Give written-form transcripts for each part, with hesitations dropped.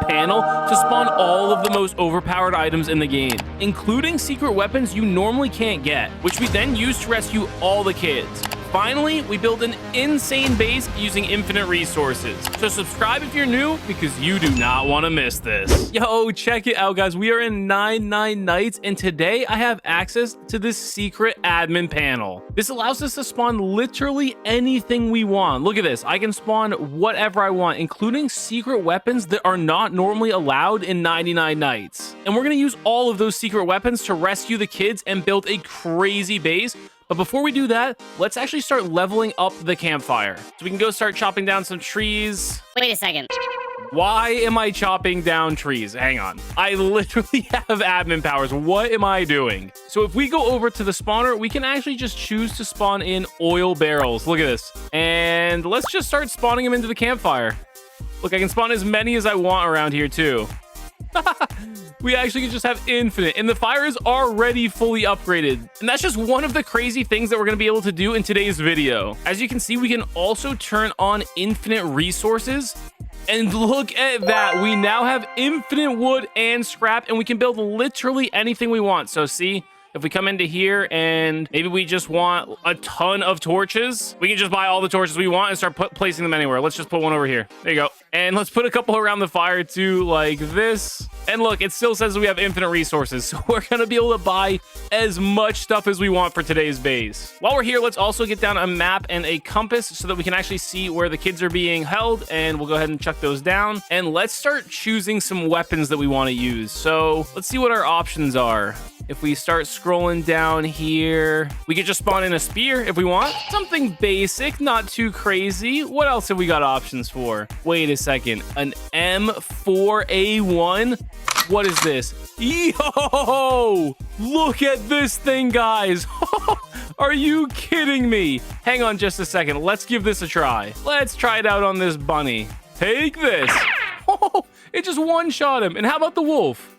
panel to spawn all of the most overpowered items in the game, including secret weapons you normally can't get, which we then use to rescue all the kids. Finally, we build an insane base using infinite resources. So subscribe if you're new, because you do not want to miss this. Yo, check it out, guys. We are in 99 Nights, and today I have access to this secret admin panel. This allows us to spawn literally anything we want. Look at this. I can spawn whatever I want, including secret weapons that are not normally allowed in 99 Nights. And we're going to use all of those secret weapons to rescue the kids and build a crazy base. But before we do that, let's actually start leveling up the campfire. So we can go start chopping down some trees. Wait a second. Why am I chopping down trees? Hang on. I literally have admin powers. What am I doing? So if we go over to the spawner, we can actually just choose to spawn in oil barrels. Look at this. And let's just start spawning them into the campfire. Look, I can spawn as many as I want around here too. We actually can just have infinite, and the fire is already fully upgraded. And that's just one of the crazy things that we're going to be able to do in today's video. As you can see, we can also turn on infinite resources. And look at that. We now have infinite wood and scrap, and we can build literally anything we want. So see, if we come into here and maybe we just want a ton of torches, we can just buy all the torches we want and start placing them anywhere. Let's just put one over here. There you go. And let's put a couple around the fire too, like this. And look, it still says we have infinite resources. So we're going to be able to buy as much stuff as we want for today's base. While we're here, let's also get down a map and a compass so that we can actually see where the kids are being held. And we'll go ahead and chuck those down. And let's start choosing some weapons that we want to use. So let's see what our options are. If we start scrolling down here, we could just spawn in a spear if we want. Something basic, not too crazy. What else have we got options for? Wait a second. An M4A1? What is this? Yo! Look at this thing, guys. Are you kidding me? Hang on just a second. Let's give this a try. Let's try it out on this bunny. Take this. Oh, it just one-shot him. And how about the wolf?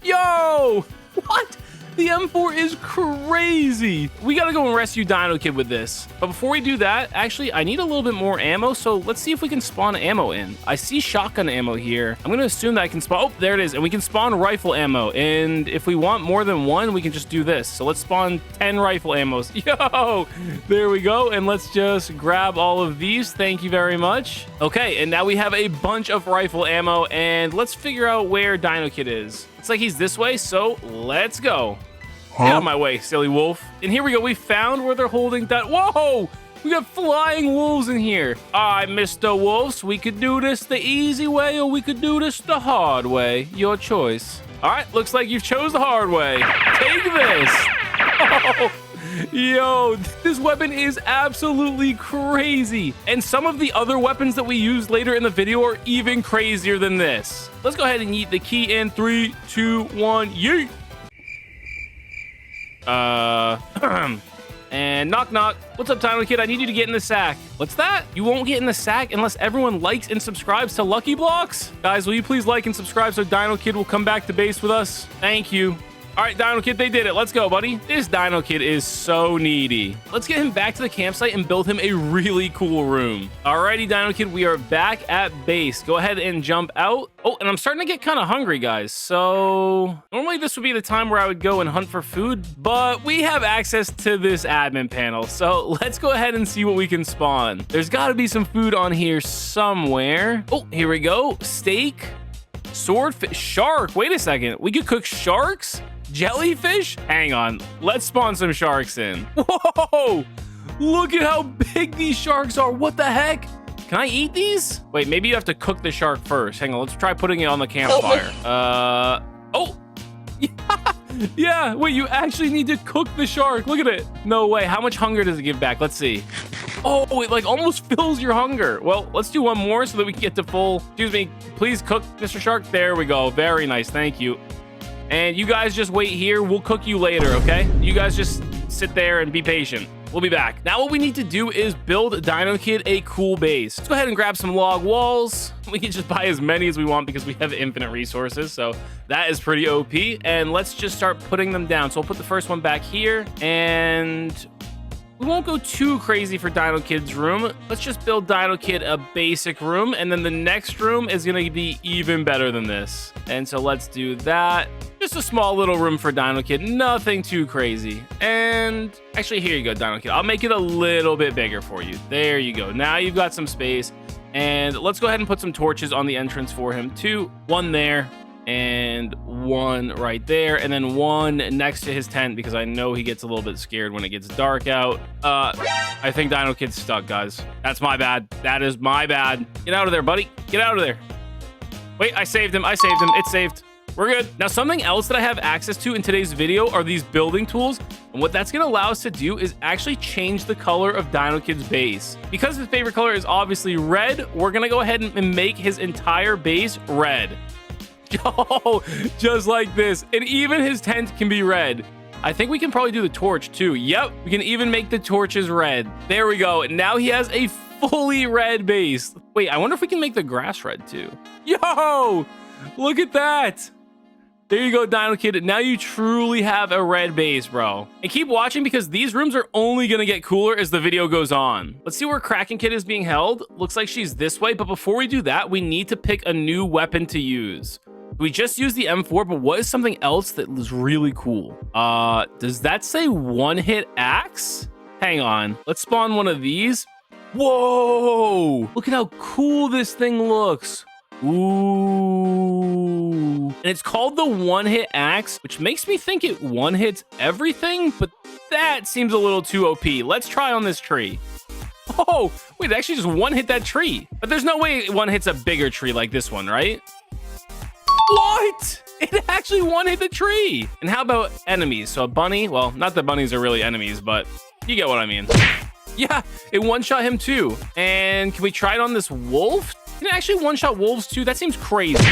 Yo! What? The M4 is crazy. We gotta go and rescue Dino Kid with this. But before we do that, actually, I need a little bit more ammo. So let's see if we can spawn ammo in. I see shotgun ammo here. I'm gonna assume that I can spawn. Oh, there it is. And we can spawn rifle ammo. And if we want more than one, we can just do this. So let's spawn 10 rifle ammos. Yo, there we go. And let's just grab all of these. Thank you very much. Okay, and now we have a bunch of rifle ammo. And let's figure out where Dino Kid is. It's like he's this way, so let's go. Get out of my way, silly wolf. And here we go. We found where they're holding that. Whoa! We got flying wolves in here. All right, Mr. Wolves. We could do this the easy way, or we could do this the hard way. Your choice. All right, looks like you've chose the hard way. Take this. Oh, yo, this weapon is absolutely crazy. And some of the other weapons that we use later in the video are even crazier than this. Let's go ahead and yeet the key in 3, 2, 1, yeet. And knock knock. What's up, Dino Kid? I need you to get in the sack. What's that? You won't get in the sack unless everyone likes and subscribes to Lucky Blocks? Guys, will you please like and subscribe so Dino Kid will come back to base with us? Thank you. All right, Dino Kid, they did it. Let's go, buddy. This Dino Kid is so needy. Let's get him back to the campsite and build him a really cool room. Alrighty, Dino Kid, we are back at base. Go ahead and jump out. Oh, and I'm starting to get kind of hungry, guys. So normally this would be the time where I would go and hunt for food, but we have access to this admin panel. So let's go ahead and see what we can spawn. There's got to be some food on here somewhere. Oh, here we go. Steak, swordfish, shark. Wait a second. We could cook sharks? Jellyfish? Hang on. Let's spawn some sharks in. Whoa! Look at how big these sharks are. What the heck? Can I eat these? Wait, maybe you have to cook the shark first. Hang on. Let's try putting it on the campfire. Oh! Yeah, wait, you actually need to cook the shark. Look at it. No way. How much hunger does it give back? Let's see. Oh, it like almost fills your hunger. Well, let's do one more so that we can get to full. Excuse me. Please cook, Mr. Shark. There we go. Very nice. Thank you. And you guys just wait here. We'll cook you later, okay? You guys just sit there and be patient. We'll be back. Now what we need to do is build Dino Kid a cool base. Let's go ahead and grab some log walls. We can just buy as many as we want because we have infinite resources. So that is pretty OP. And let's just start putting them down. So we'll put the first one back here. And we won't go too crazy for Dino Kid's room. Let's just build Dino Kid a basic room, and then the next room is gonna be even better than this. And so let's do that. Just a small little room for Dino Kid, nothing too crazy. And actually, here you go, Dino Kid. I'll make it a little bit bigger for you. There you go. Now you've got some space. And let's go ahead and put some torches on the entrance for him too. One there, and one right there, and then one next to his tent because I know he gets a little bit scared when it gets dark out. I think Dino Kid's stuck, guys. That's my bad. That is my bad. Get out of there, buddy. Get out of there. Wait, I saved him. I saved him. It's saved. We're good. Now, something else that I have access to in today's video are these building tools. And what that's going to allow us to do is actually change the color of Dino Kid's base. Because his favorite color is obviously red, we're going to go ahead and make his entire base red. Oh, just like this. And even his tent can be red. I think we can probably do the torch too. Yep, we can even make the torches red. There we go. And now he has a fully red base. Wait, I wonder if we can make the grass red too. Yo, look at that. There you go, Dino Kid. Now you truly have a red base, bro. And keep watching because these rooms are only going to get cooler as the video goes on. Let's see where Kraken Kid is being held. Looks like she's this way. But before we do that, we need to pick a new weapon to use. We just used the M4, but what is something else that was really cool? Does that say one-hit axe? Hang on. Let's spawn one of these. Whoa! Look at how cool this thing looks. Ooh. And it's called the one-hit axe, which makes me think it one-hits everything, but that seems a little too OP. Let's try on this tree. Oh, wait, it actually just one-hit that tree. But there's no way one hits a bigger tree like this one, right? What? It actually one-hit the tree. And how about enemies? So a bunny, well, not that bunnies are really enemies, but you get what I mean. Yeah, it one-shot him too. And can we try it on this wolf? Can it actually one-shot wolves too? That seems crazy.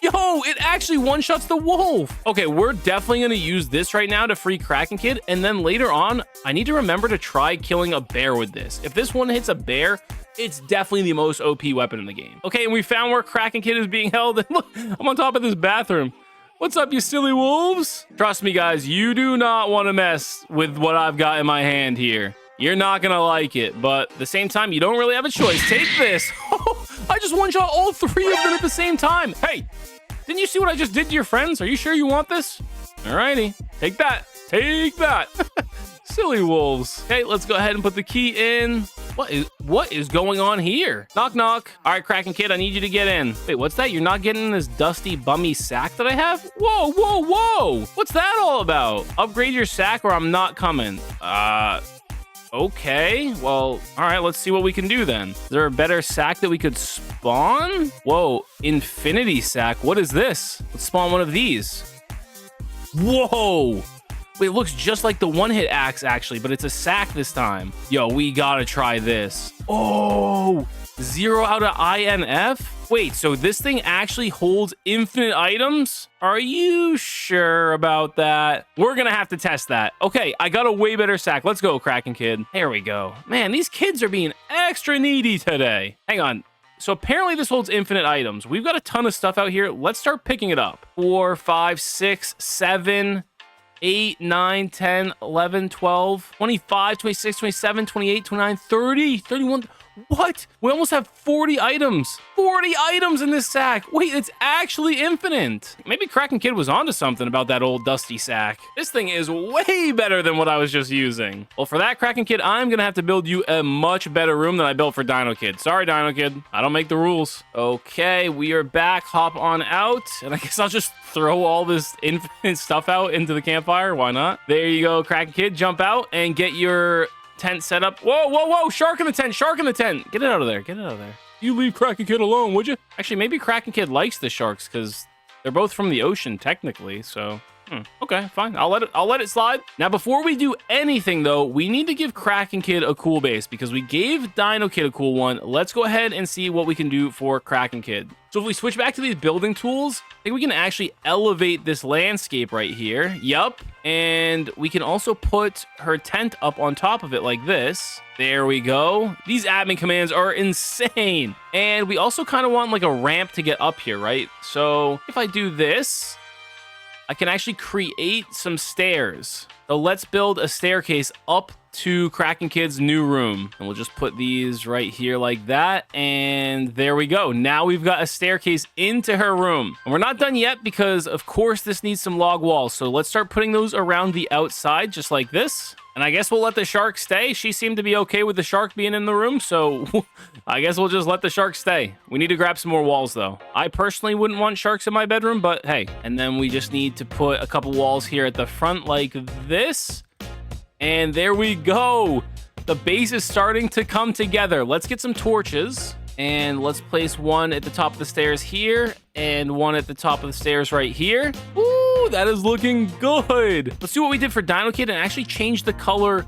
Yo, it actually one-shots the wolf. Okay, we're definitely going to use this right now to free Kraken Kid. And then later on, I need to remember to try killing a bear with this. If this one hits a bear, it's definitely the most OP weapon in the game. Okay, and we found where Kraken Kid is being held. And look, I'm on top of this bathroom. What's up, you silly wolves? Trust me, guys, you do not want to mess with what I've got in my hand here. You're not going to like it, but at the same time, you don't really have a choice. Take this. I just one-shot all three of them at the same time. Hey, didn't you see what I just did to your friends? Are you sure you want this? Alrighty, take that. Take that. Silly wolves. Okay, let's go ahead and put the key in. What is going on here? Knock, knock. All right, Kraken Kid, I need you to get in. Wait, what's that? You're not getting in this dusty, bummy sack that I have? Whoa, whoa, whoa. What's that all about? Upgrade your sack or I'm not coming. Okay, well, all right, let's see what we can do then. Is there a better sack that we could spawn? Whoa, infinity sack. What is this? Let's spawn one of these. Whoa. Wait, it looks just like the one-hit axe, actually, but it's a sack this time. Yo, we gotta try this. Oh, 0 out of INF? Wait, so this thing actually holds infinite items? Are you sure about that? We're gonna have to test that. Okay, I got a way better sack. Let's go, Kraken Kid. There we go. Man, these kids are being extra needy today. Hang on. So apparently this holds infinite items. We've got a ton of stuff out here. Let's start picking it up. 4, 5, 6, 7... 8, 9, 10, 11, 12, 25, 26, 27, 28, 29, 30, 31. What? We almost have 40 items. 40 items in this sack. Wait, it's actually infinite. Maybe Kraken Kid was onto something about that old dusty sack. This thing is way better than what I was just using. Well, for that, Kraken Kid, I'm going to have to build you a much better room than I built for Dino Kid. Sorry, Dino Kid. I don't make the rules. Okay, we are back. Hop on out. And I guess I'll just throw all this infinite stuff out into the campfire. Why not? There you go, Kraken Kid. Jump out and get your tent set up. Whoa, whoa, whoa. Shark in the tent. Shark in the tent. Get it out of there. Get it out of there. You leave Kraken Kid alone, would you? Actually, maybe Kraken Kid likes the sharks because they're both from the ocean, technically. So, okay, fine. I'll let it slide. Now, before we do anything, though, we need to give Kraken Kid a cool base because we gave Dino Kid a cool one. Let's go ahead and see what we can do for Kraken Kid. So if we switch back to these building tools, I think we can actually elevate this landscape right here. Yup. And we can also put her tent up on top of it like this. There we go. These admin commands are insane. And we also kind of want like a ramp to get up here, right? So if I do this, I can actually create some stairs. So let's build a staircase up to Kraken Kid's new room. And we'll just put these right here like that. And there we go. Now we've got a staircase into her room. And we're not done yet because, of course, this needs some log walls. So let's start putting those around the outside, just like this. And I guess we'll let the shark stay. She seemed to be okay with the shark being in the room, so I guess we'll just let the shark stay. We need to grab some more walls, though. I personally wouldn't want sharks in my bedroom, but hey. And then we just need to put a couple walls here at the front like this. And there we go. The base is starting to come together. Let's get some torches. And let's place one at the top of the stairs here and one at the top of the stairs right here. Ooh, that is looking good. Let's do what we did for Dino Kid and actually change the color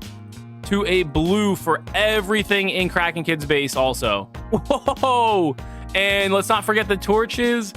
to a blue for everything in Kraken Kid's base also. Whoa! And let's not forget the torches.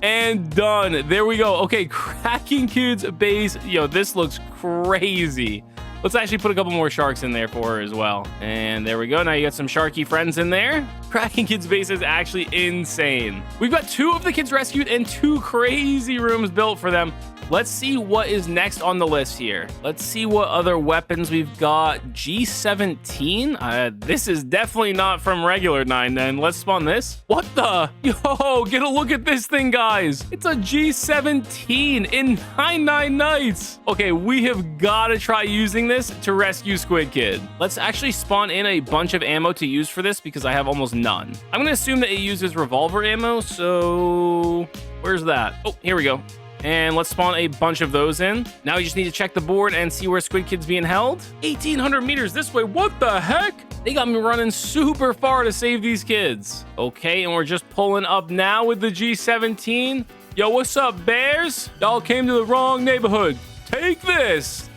And done. There we go. Okay, Kraken Kid's base. Yo, this looks crazy. Let's actually put a couple more sharks in there for her as well. And there we go. Now you got some sharky friends in there. Kraken Kid's base is actually insane. We've got 2 of the kids rescued and 2 crazy rooms built for them. Let's see what is next on the list here. Let's see what other weapons we've got. G17? This is definitely not from regular 99. Let's spawn this. What the? Yo, get a look at this thing, guys. It's a G17 in 99 nights. Okay, we have got to try using this to rescue Squid Kid. Let's actually spawn in a bunch of ammo to use for this because I have almost none. I'm going to assume that it uses revolver ammo, so where's that? Oh, here we go. And let's spawn a bunch of those in. Now we just need to check the board and see where Squid Kid's being held. 1,800 meters this way. What the heck? They got me running super far to save these kids. Okay, and we're just pulling up now with the G17. Yo, what's up, bears? Y'all came to the wrong neighborhood. Take this.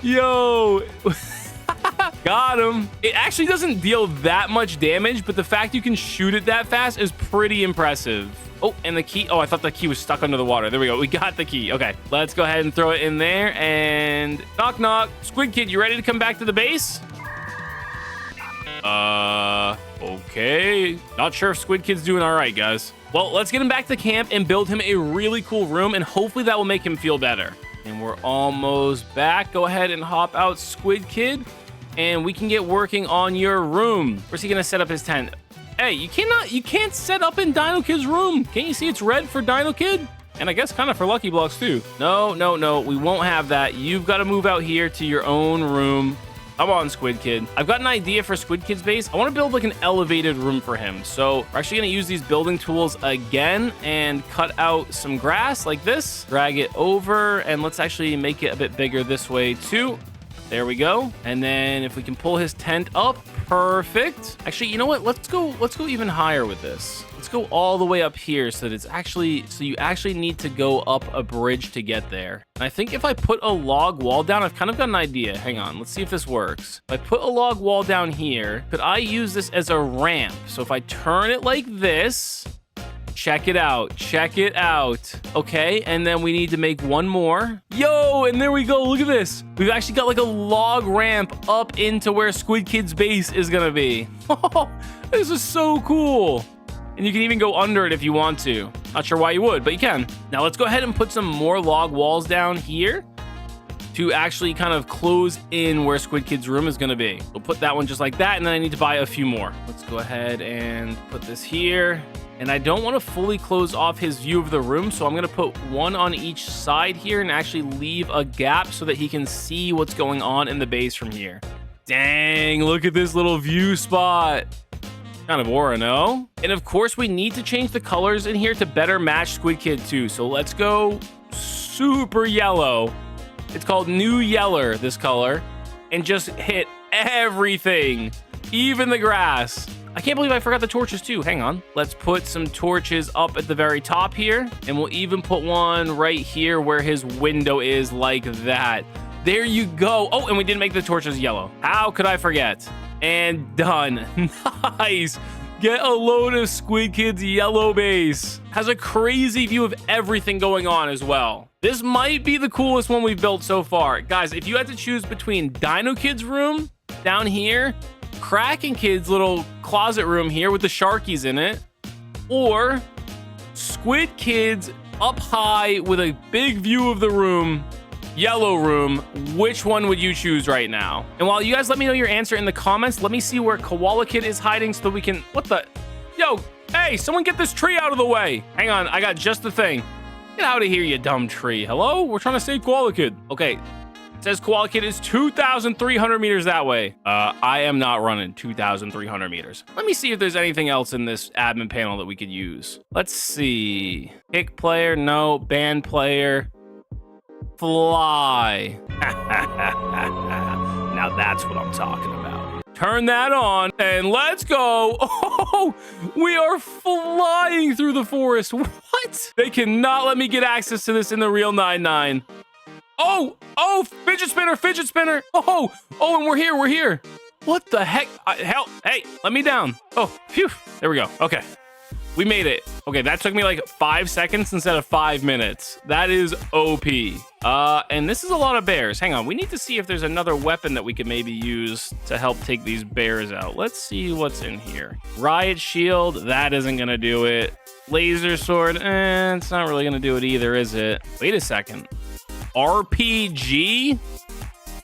Yo. Got him. It actually doesn't deal that much damage, but the fact you can shoot it that fast is pretty impressive. Oh, and the key. Oh, I thought the key was stuck under the water. There we go. We got the key. Okay, let's go ahead and throw it in there. And knock, knock. Squid Kid, you ready to come back to the base? Okay. Not sure if Squid Kid's doing all right, guys. Well, let's get him back to camp and build him a really cool room, and hopefully that will make him feel better. And we're almost back. Go ahead and hop out, Squid Kid, and we can get working on your room. Where's he gonna set up his tent? Hey, you can't set up in Dino Kid's room. Can't you see it's red for Dino Kid? And I guess kind of for Lucky Blocks too. No, no, no, we won't have that. You've got to move out here to your own room. Come on, Squid Kid. I've got an idea for Squid Kid's base. I want to build like an elevated room for him. So we're actually going to use these building tools again and cut out some grass like this. Drag it over, and let's actually make it a bit bigger this way too. There we go. And then if we can pull his tent up, perfect. Actually, you know what? Let's go even higher with this. Let's go all the way up here so that it's actually, so you actually need to go up a bridge to get there. And I think if I put a log wall down, I've kind of got an idea. Hang on, let's see if this works. If I put a log wall down here, could I use this as a ramp? So if I turn it like this, check it out. Check it out. Okay, and then we need to make one more. Yo, and there we go. Look at this. We've actually got like a log ramp up into where Squid Kid's base is gonna be. Oh, this is so cool. And you can even go under it if you want to. Not sure why you would, but you can. Now let's go ahead and put some more log walls down here to actually kind of close in where Squid Kid's room is gonna be. We'll put that one just like that, and then I need to buy a few more. Let's go ahead and put this here. And I don't want to fully close off his view of the room, so I'm going to put one on each side here and actually leave a gap so that he can see what's going on in the base from here. Dang, look at this little view spot. Kind of aura, no? And of course, we need to change the colors in here to better match Squid Kid too. So let's go super yellow. It's called New Yeller, this color. And just hit everything, even the grass. I can't believe I forgot the torches too. Hang on. Let's put some torches up at the very top here. And we'll even put one right here where his window is, like that. There you go. Oh, and we didn't make the torches yellow. How could I forget? And done. Nice. Get a load of Squid Kid's yellow base. Has a crazy view of everything going on as well. This might be the coolest one we've built so far. Guys, if you had to choose between Dino Kid's room down here, Kraken Kid's little closet room here with the sharkies in it, or Squid Kid's up high with a big view of the room yellow room. Which one would you choose right now? And while you guys let me know your answer in the comments, let me see where Koala Kid is hiding so that we can... What the... Yo, hey, someone get this tree out of the way. Hang on, I got just the thing. Get out of here, you dumb tree. Hello? We're trying to save Koala Kid. Okay. It says Koala Kid is 2,300 meters that way. I am not running 2,300 meters. Let me see if there's anything else in this admin panel that we could use. Let's see. Pick player, no. Band player. Fly. Now that's what I'm talking about. Turn that on and let's go. Oh, we are flying through the forest. What? They cannot let me get access to this in the real 99. Oh, fidget spinner, fidget spinner. Oh, and we're here. What the heck? Help. Hey, let me down. Oh, phew. There we go. Okay. We made it. Okay, that took me like 5 seconds instead of 5 minutes. That is OP. And this is a lot of bears. Hang on, we need to see if there's another weapon that we could maybe use to help take these bears out. Let's see what's in here. Riot shield, that isn't gonna do it. Laser sword, it's not really gonna do it either, is it? Wait a second. RPG?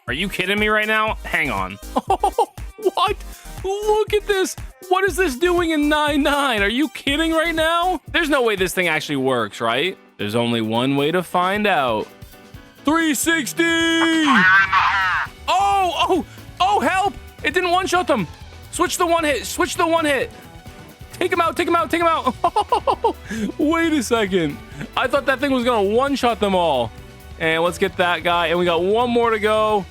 Are you kidding me right now? Hang on. What? Look at this. What is this doing in 99? Are you kidding right now? There's no way this thing actually works, right? There's only one way to find out. 360! Oh, help! It didn't one-shot them. Switch the one hit. Take him out. Wait a second. I thought that thing was gonna one-shot them all. And let's get that guy. And we got one more to go.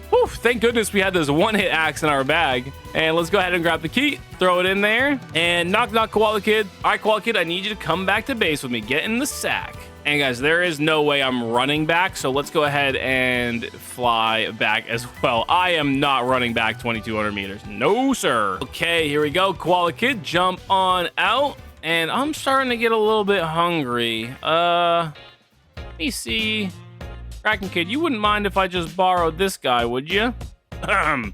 Whew, thank goodness we had this one-hit axe in our bag. And let's go ahead and grab the key, throw it in there, and knock, Koala Kid. All right, Koala Kid, I need you to come back to base with me. Get in the sack. And guys, there is no way I'm running back, so let's go ahead and fly back as well. I am not running back 2,200 meters. No, sir. Okay, here we go. Koala Kid, jump on out. And I'm starting to get a little bit hungry. Let me see. Kraken Kid, you wouldn't mind if I just borrowed this guy, would you? Yum.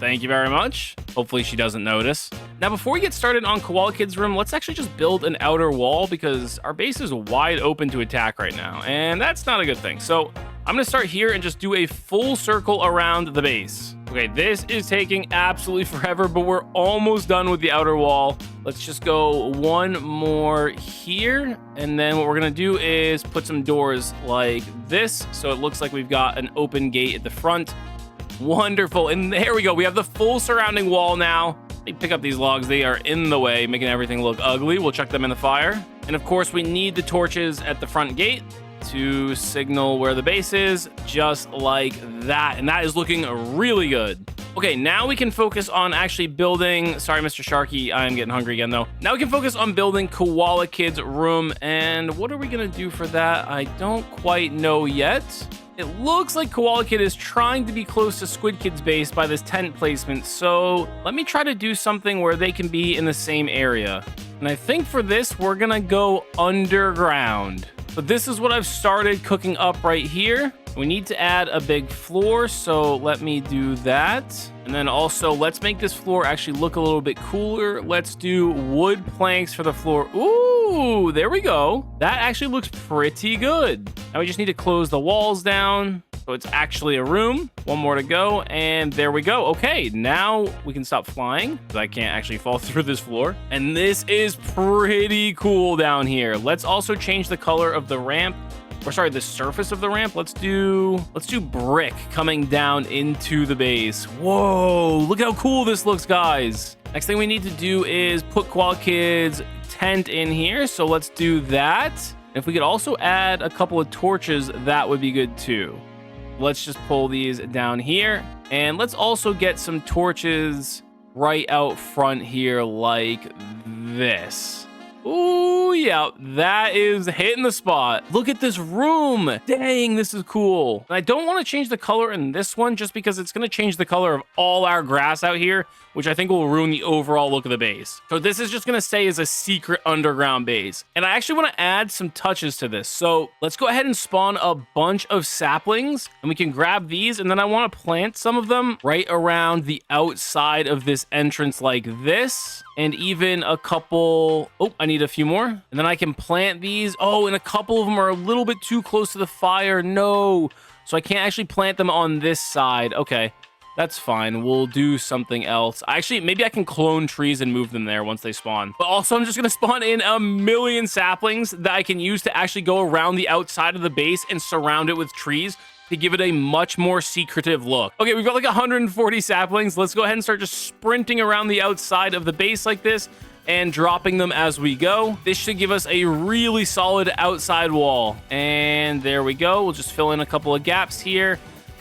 Thank you very much. Hopefully she doesn't notice. Now, before we get started on Koala Kid's room, let's actually just build an outer wall because our base is wide open to attack right now, and that's not a good thing. So I'm gonna start here and just do a full circle around the base. Okay, this is taking absolutely forever, but we're almost done with the outer wall. Let's just go one more here. And then what we're gonna do is put some doors like this. So it looks like we've got an open gate at the front. Wonderful, and there we go. We have the full surrounding wall now. Let me pick up these logs. They are in the way, making everything look ugly. We'll chuck them in the fire. And of course, we need the torches at the front gate to signal where the base is, just like that. And that is looking really good. Okay, now we can focus on actually building... Sorry, Mr. Sharky, I am getting hungry again, though. Now we can focus on building Koala Kid's room. And what are we going to do for that? I don't quite know yet. It looks like Koala Kid is trying to be close to Squid Kid's base by this tent placement. So let me try to do something where they can be in the same area. And I think for this, we're going to go underground. But this is what I've started cooking up right here. We need to add a big floor, so let me do that. And then also, let's make this floor actually look a little bit cooler. Let's do wood planks for the floor. Ooh, there we go. That actually looks pretty good. Now we just need to close the walls down, so it's actually a room. One more to go, and there we go. Okay, now we can stop flying, because I can't actually fall through this floor. And this is pretty cool down here. Let's also change the color of the ramp. Or sorry, the surface of the ramp. Let's do brick coming down into the base. Whoa, look how cool this looks, guys. Next thing we need to do is put Koala Kid's tent in here. So let's do that. If we could also add a couple of torches, that would be good too. Let's just pull these down here. And let's also get some torches right out front here like this. Ooh, yeah, that is hitting the spot. Look at this room. Dang, this is cool. And I don't want to change the color in this one just because it's going to change the color of all our grass out here, which I think will ruin the overall look of the base. So this is just going to stay as a secret underground base. And I actually want to add some touches to this. So let's go ahead and spawn a bunch of saplings and we can grab these. And then I want to plant some of them right around the outside of this entrance like this. And even a couple... Oh, I need a few more. And then I can plant these. Oh, and a couple of them are a little bit too close to the fire. No. So I can't actually plant them on this side. Okay. That's fine. We'll do something else. Actually, maybe I can clone trees and move them there once they spawn. But also, I'm just going to spawn in a million saplings that I can use to actually go around the outside of the base and surround it with trees to give it a much more secretive look. Okay, we've got like 140 saplings. Let's go ahead and start just sprinting around the outside of the base like this and dropping them as we go. This should give us a really solid outside wall. And there we go. We'll just fill in a couple of gaps here.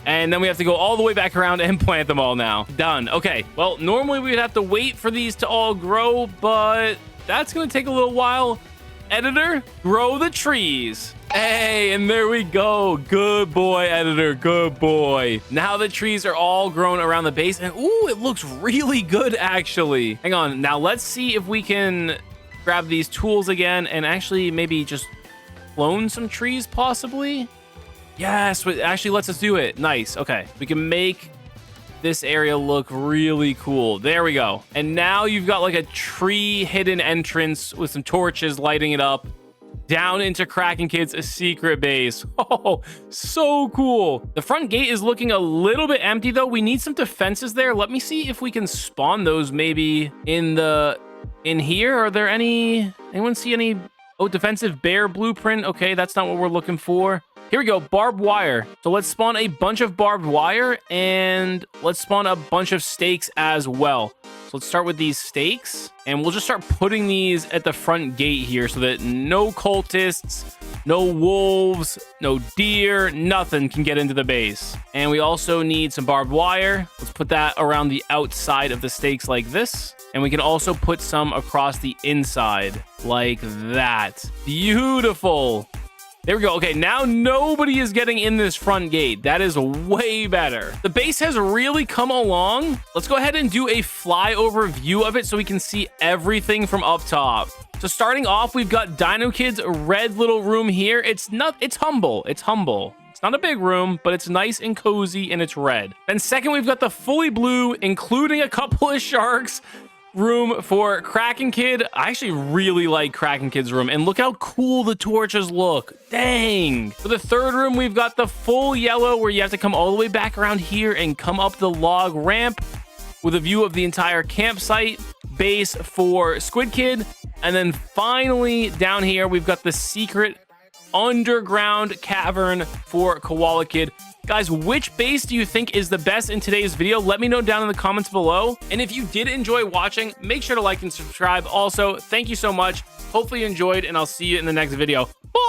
And then we have to go all the way back around and plant them all now. Done. Okay. Well, normally we'd have to wait for these to all grow, but that's going to take a little while. Editor, grow the trees. Hey, and there we go. Good boy, editor. Good boy. Now the trees are all grown around the base, and ooh, it looks really good, actually. Hang on. Now let's see if we can grab these tools again and actually maybe just clone some trees, possibly. Yes, it actually lets us do it. Nice. Okay. We can make this area look really cool. There we go. And now you've got like a tree hidden entrance with some torches lighting it up down into Kraken Kid's secret base. Oh, so cool. The front gate is looking a little bit empty though. We need some defenses there. Let me see if we can spawn those maybe in here. Are there anyone see any? Oh, defensive bear blueprint. Okay, that's not what we're looking for. Here we go, barbed wire. So let's spawn a bunch of barbed wire and let's spawn a bunch of stakes as well. So let's start with these stakes and we'll just start putting these at the front gate here so that no cultists, no wolves, no deer, nothing can get into the base. And we also need some barbed wire. Let's put that around the outside of the stakes like this. And we can also put some across the inside like that. Beautiful. There we go. Okay, now nobody is getting in this front gate. That is way better. The base has really come along. Let's go ahead and do a flyover view of it so we can see everything from up top. So starting off, we've got Dino Kid's red little room here. It's humble. It's humble. It's not a big room, but it's nice and cozy and it's red. Then second, we've got the fully blue, including a couple of sharks, room for Kraken Kid. I actually really like Kraken Kid's room, and look how cool the torches look. Dang. For the third room, we've got the full yellow where you have to come all the way back around here and come up the log ramp with a view of the entire campsite. Base for Squid Kid. And then finally down here, we've got the secret underground cavern for Koala Kid. Guys, which base do you think is the best in today's video? Let me know down in the comments below. And if you did enjoy watching, make sure to like and subscribe. Also, thank you so much. Hopefully you enjoyed, and I'll see you in the next video. Bye!